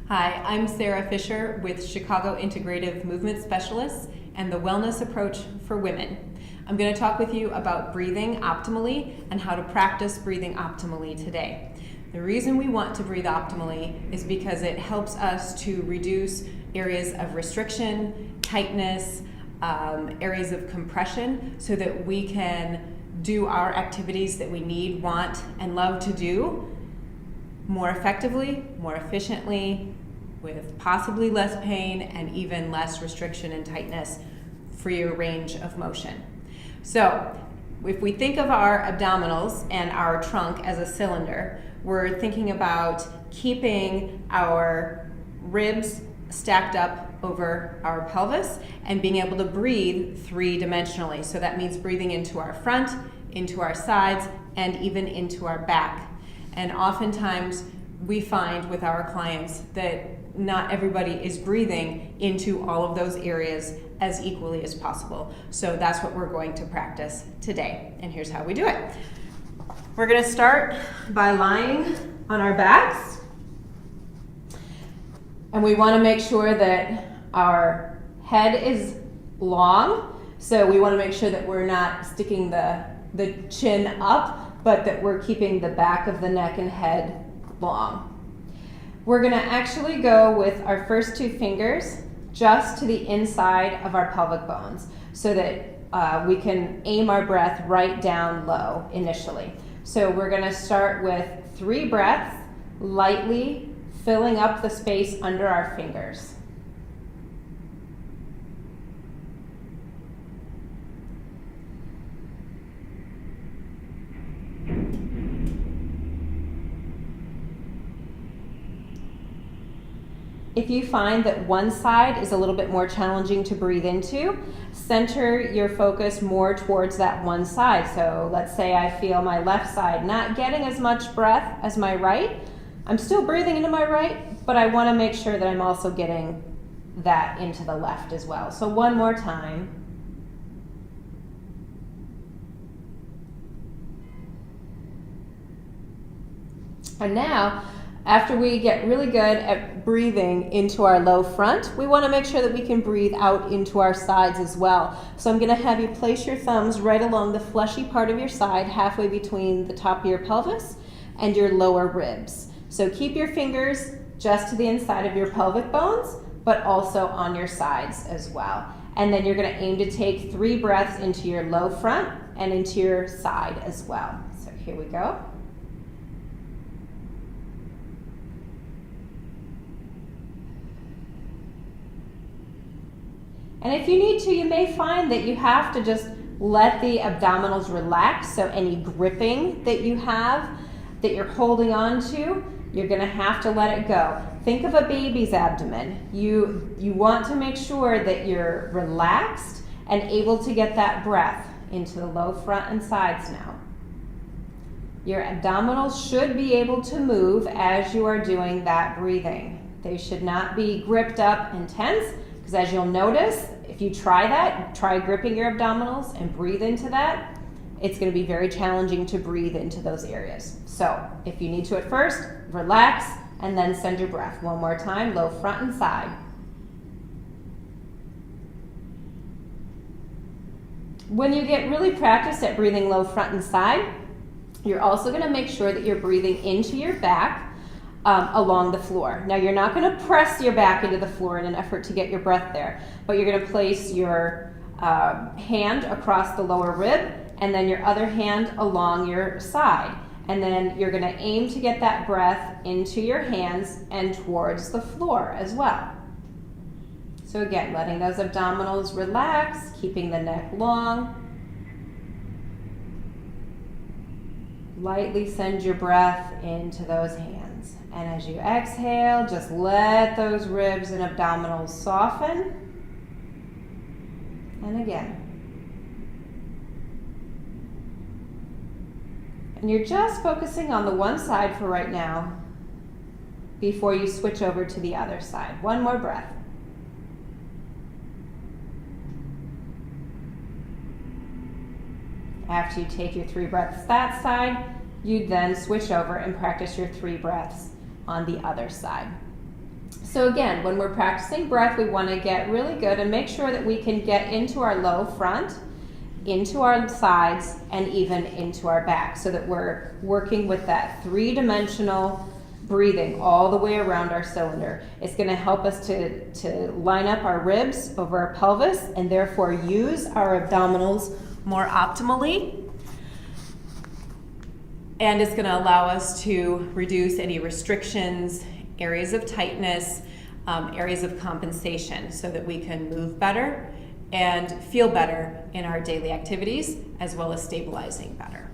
Hi, I'm Sarah Fisher with Chicago Integrative Movement Specialists and the Wellness Approach for Women. I'm going to talk with you about breathing optimally and how to practice breathing optimally today. The reason we want to breathe optimally is because it helps us to reduce areas of restriction, tightness, areas of compression, so that we can do our activities that we need, want, and love to do more effectively, more efficiently, with possibly less pain and even less restriction and tightness for your range of motion. So if we think of our abdominals and our trunk as a cylinder, we're thinking about keeping our ribs stacked up over our pelvis and being able to breathe three-dimensionally. So that means breathing into our front, into our sides, and even into our back. And oftentimes we find with our clients that not everybody is breathing into all of those areas as equally as possible. So that's what we're going to practice today. And here's how we do it. We're going to start by lying on our backs. And we want to make sure that our head is long. So we want to make sure that we're not sticking the chin up, but that we're keeping the back of the neck and head long. We're going to actually go with our first two fingers just to the inside of our pelvic bones so that we can aim our breath right down low initially. So we're going to start with 3 breaths, lightly filling up the space under our fingers. If you find that one side is a little bit more challenging to breathe into, center your focus more towards that one side. So let's say I feel my left side not getting as much breath as my right. I'm still breathing into my right, but I want to make sure that I'm also getting that into the left as well. So one more time. And now, after we get really good at breathing into our low front, we want to make sure that we can breathe out into our sides as well. So I'm going to have you place your thumbs right along the fleshy part of your side, halfway between the top of your pelvis and your lower ribs. So keep your fingers just to the inside of your pelvic bones, but also on your sides as well. And then you're going to aim to take 3 breaths into your low front and into your side as well. So here we go. And if you need to, you may find that you have to just let the abdominals relax. So any gripping that you have, that you're holding on to, you're going to have to let it go. Think of a baby's abdomen. You want to make sure that you're relaxed and able to get that breath into the low front and sides now. Your abdominals should be able to move as you are doing that breathing. They should not be gripped up and tense. Because as you'll notice, if you try gripping your abdominals and breathe into that, it's going to be very challenging to breathe into those areas. So if you need to at first, relax and then send your breath. One more time, low front and side. When you get really practiced at breathing low front and side, you're also going to make sure that you're breathing into your back along the floor. Now you're not going to press your back into the floor in an effort to get your breath there, but you're going to place your hand across the lower rib and then your other hand along your side. And then you're going to aim to get that breath into your hands and towards the floor as well. So again, letting those abdominals relax, keeping the neck long. Lightly send your breath into those hands. And as you exhale, just let those ribs and abdominals soften. And again. And you're just focusing on the one side for right now before you switch over to the other side. One more breath. After you take your 3 breaths that side, you then switch over and practice your 3 breaths on the other side. So again, when we're practicing breath, we want to get really good and make sure that we can get into our low front, into our sides, and even into our back, so that we're working with that three-dimensional breathing all the way around our cylinder. It's going to help us to line up our ribs over our pelvis and therefore use our abdominals more optimally. And it's going to allow us to reduce any restrictions, areas of tightness, areas of compensation, so that we can move better and feel better in our daily activities, as well as stabilizing better.